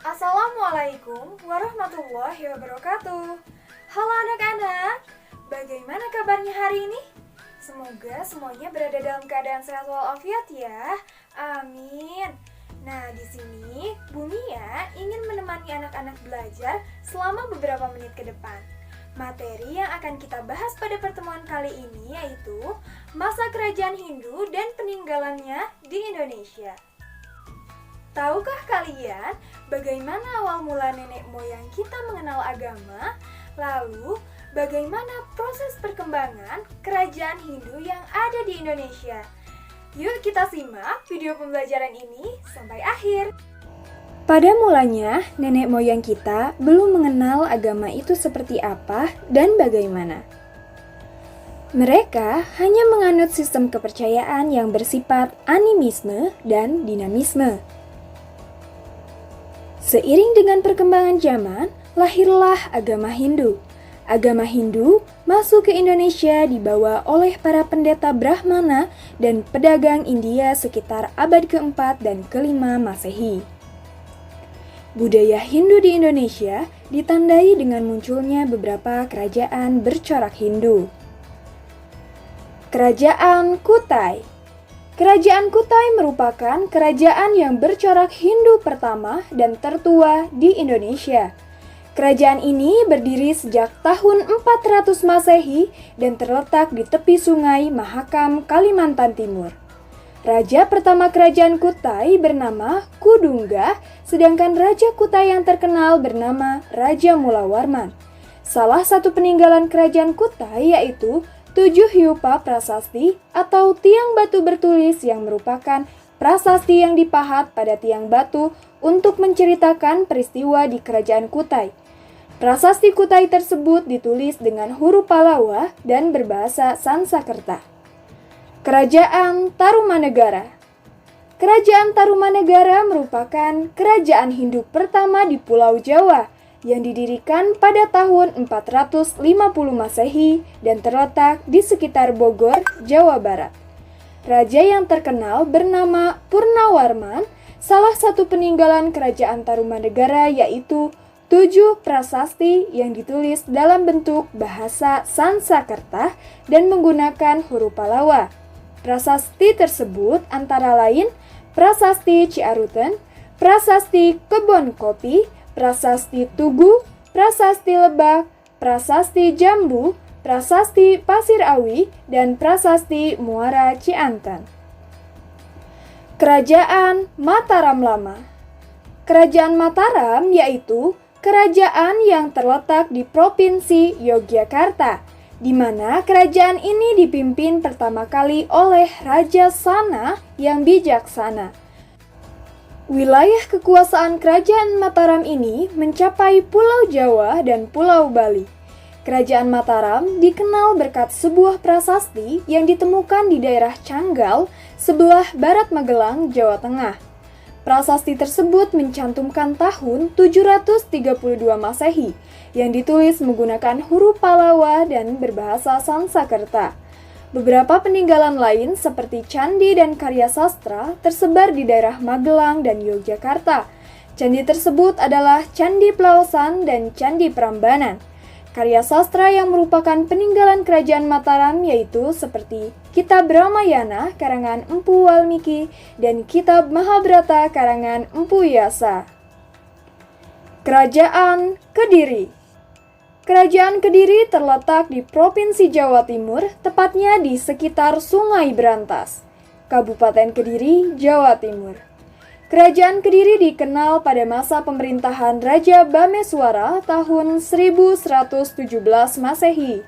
Assalamualaikum warahmatullahi wabarakatuh. Halo anak-anak, bagaimana kabarnya hari ini? Semoga semuanya berada dalam keadaan sehat walafiat ya. Amin. Nah, di sini Bu Mia ingin menemani anak-anak belajar selama beberapa menit ke depan. Materi yang akan kita bahas pada pertemuan kali ini yaitu masa kerajaan Hindu dan peninggalannya di Indonesia. Tahukah kalian bagaimana awal mula nenek moyang kita mengenal agama? Lalu, bagaimana proses perkembangan kerajaan Hindu yang ada di Indonesia? Yuk kita simak video pembelajaran ini sampai akhir. Pada mulanya, nenek moyang kita belum mengenal agama itu seperti apa dan bagaimana. Mereka hanya menganut sistem kepercayaan yang bersifat animisme dan dinamisme. Seiring dengan perkembangan zaman, lahirlah agama Hindu. Agama Hindu masuk ke Indonesia dibawa oleh para pendeta Brahmana dan pedagang India sekitar abad ke-4 dan ke-5 Masehi. Budaya Hindu di Indonesia ditandai dengan munculnya beberapa kerajaan bercorak Hindu. Kerajaan Kutai. Kerajaan Kutai merupakan kerajaan yang bercorak Hindu pertama dan tertua di Indonesia. Kerajaan ini berdiri sejak tahun 400 Masehi dan terletak di tepi sungai Mahakam, Kalimantan Timur. Raja pertama kerajaan Kutai bernama Kudungga, sedangkan Raja Kutai yang terkenal bernama Raja Mulawarman. Salah satu peninggalan kerajaan Kutai yaitu 7 Hyupa Prasasti atau tiang batu bertulis yang merupakan prasasti yang dipahat pada tiang batu untuk menceritakan peristiwa di kerajaan Kutai. Prasasti Kutai tersebut ditulis dengan huruf Palawa dan berbahasa Sansekerta. Kerajaan Tarumanegara. Kerajaan Tarumanegara merupakan kerajaan Hindu pertama di Pulau Jawa yang didirikan pada tahun 450 Masehi dan terletak di sekitar Bogor, Jawa Barat. Raja yang terkenal bernama Purnawarman, salah satu peninggalan kerajaan Tarumanegara yaitu 7 prasasti yang ditulis dalam bentuk bahasa Sansekerta dan menggunakan huruf Palawa. Prasasti tersebut antara lain Prasasti Ciaruten, Prasasti Kebon Kopi, Prasasti Tugu, Prasasti Lebak, Prasasti Jambu, Prasasti Pasir Awi, dan Prasasti Muara Ciantan. Kerajaan Mataram Lama. Kerajaan Mataram yaitu kerajaan yang terletak di Provinsi Yogyakarta, di mana kerajaan ini dipimpin pertama kali oleh Raja Sana yang bijaksana. Wilayah kekuasaan kerajaan Mataram ini mencapai Pulau Jawa dan Pulau Bali. Kerajaan Mataram dikenal berkat sebuah prasasti yang ditemukan di daerah Canggal, sebelah barat Magelang, Jawa Tengah. Prasasti tersebut mencantumkan tahun 732 Masehi yang ditulis menggunakan huruf Palawa dan berbahasa Sansekerta. Beberapa peninggalan lain seperti candi dan karya sastra tersebar di daerah Magelang dan Yogyakarta. Candi tersebut adalah Candi Pelawasan dan Candi Prambanan. Karya sastra yang merupakan peninggalan kerajaan Mataram yaitu seperti Kitab Ramayana karangan Empu Walmiki dan Kitab Mahabharata karangan Empu Yasa. Kerajaan Kediri. Kerajaan Kediri terletak di Provinsi Jawa Timur, tepatnya di sekitar Sungai Berantas, Kabupaten Kediri, Jawa Timur. Kerajaan Kediri dikenal pada masa pemerintahan Raja Bameswara tahun 1117 Masehi.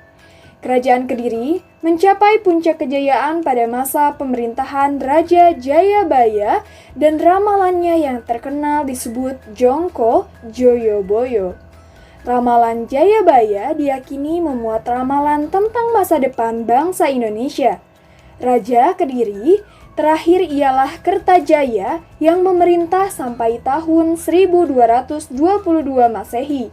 Kerajaan Kediri mencapai puncak kejayaan pada masa pemerintahan Raja Jayabaya dan ramalannya yang terkenal disebut Jongko Joyoboyo. Ramalan Jayabaya diyakini memuat ramalan tentang masa depan bangsa Indonesia. Raja Kediri terakhir ialah Kertajaya yang memerintah sampai tahun 1222 Masehi.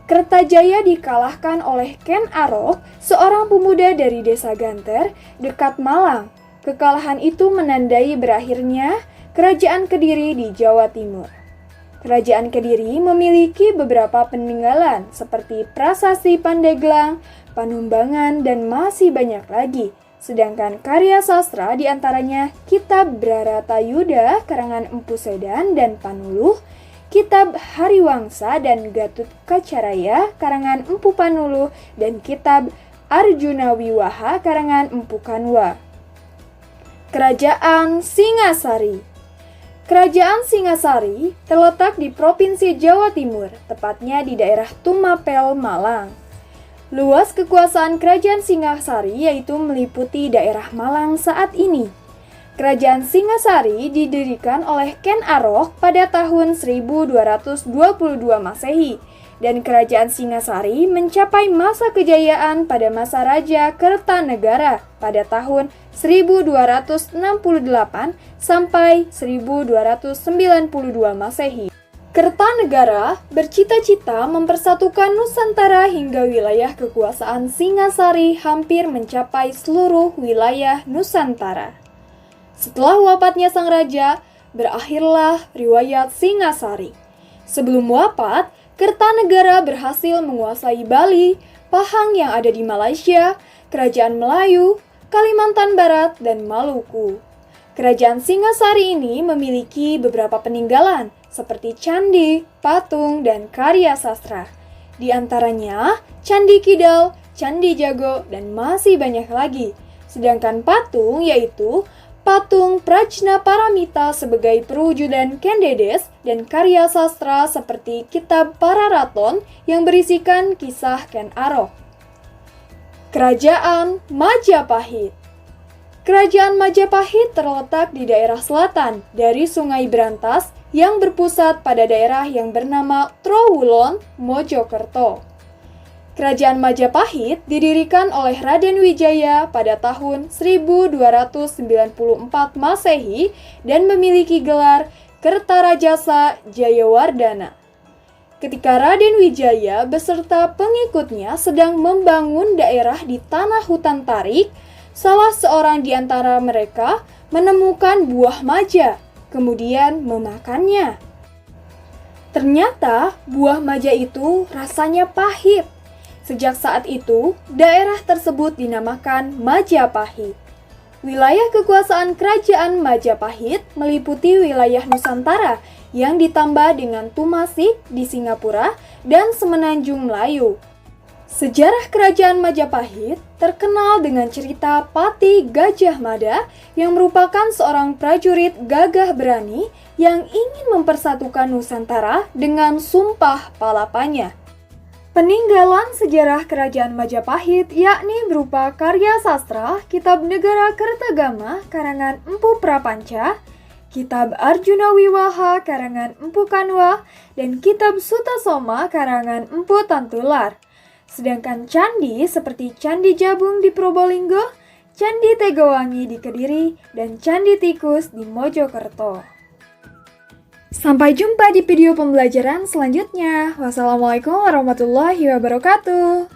Kertajaya dikalahkan oleh Ken Arok, seorang pemuda dari desa Ganter, dekat Malang. Kekalahan itu menandai berakhirnya Kerajaan Kediri di Jawa Timur. Kerajaan Kediri memiliki beberapa peninggalan seperti Prasasti Pandeglang, Panumbangan, dan masih banyak lagi. Sedangkan karya sastra diantaranya Kitab Bharatayuda karangan Empu Sedan dan Panuluh, Kitab Hariwangsa dan Gatut Kacaraya karangan Empu Panuluh, dan Kitab Arjuna Wiwaha karangan Empu Kanwa. Kerajaan Singasari. Kerajaan Singasari terletak di Provinsi Jawa Timur, tepatnya di daerah Tumapel, Malang. Luas kekuasaan Kerajaan Singasari yaitu meliputi daerah Malang saat ini. Kerajaan Singasari didirikan oleh Ken Arok pada tahun 1222 Masehi, dan Kerajaan Singasari mencapai masa kejayaan pada masa Raja Kertanegara pada tahun 1268 sampai 1292 Masehi. Kertanegara bercita-cita mempersatukan Nusantara hingga wilayah kekuasaan Singasari hampir mencapai seluruh wilayah Nusantara. Setelah wafatnya sang raja, berakhirlah riwayat Singasari. Sebelum wafat, Kertanegara berhasil menguasai Bali, Pahang yang ada di Malaysia, Kerajaan Melayu, Kalimantan Barat, dan Maluku. Kerajaan Singasari ini memiliki beberapa peninggalan seperti candi, patung, dan karya sastra. Di antaranya Candi Kidal, Candi Jago, dan masih banyak lagi. Sedangkan patung yaitu patung Prajna Paramita sebagai perwujudan Ken Dedes dan karya sastra seperti Kitab Pararaton yang berisikan kisah Ken Arok. Kerajaan Majapahit. Kerajaan Majapahit terletak di daerah selatan dari Sungai Brantas yang berpusat pada daerah yang bernama Trowulan, Mojokerto. Kerajaan Majapahit didirikan oleh Raden Wijaya pada tahun 1294 Masehi dan memiliki gelar Kertarajasa Jayawardana. Ketika Raden Wijaya beserta pengikutnya sedang membangun daerah di tanah hutan tarik, salah seorang di antara mereka menemukan buah maja, kemudian memakannya. Ternyata buah maja itu rasanya pahit. Sejak saat itu, daerah tersebut dinamakan Majapahit. Wilayah kekuasaan Kerajaan Majapahit meliputi wilayah Nusantara yang ditambah dengan Tumasik di Singapura dan Semenanjung Melayu. Sejarah Kerajaan Majapahit terkenal dengan cerita Pati Gajah Mada yang merupakan seorang prajurit gagah berani yang ingin mempersatukan Nusantara dengan sumpah palapanya. Peninggalan sejarah Kerajaan Majapahit yakni berupa karya sastra Kitab Negara Kertagama karangan Empu Prapanca, Kitab Arjuna Wiwaha karangan Empu Kanwa, dan Kitab Sutasoma karangan Empu Tantular. Sedangkan candi seperti Candi Jabung di Probolinggo, Candi Tegowangi di Kediri, dan Candi Tikus di Mojokerto. Sampai jumpa di video pembelajaran selanjutnya. Wassalamualaikum warahmatullahi wabarakatuh.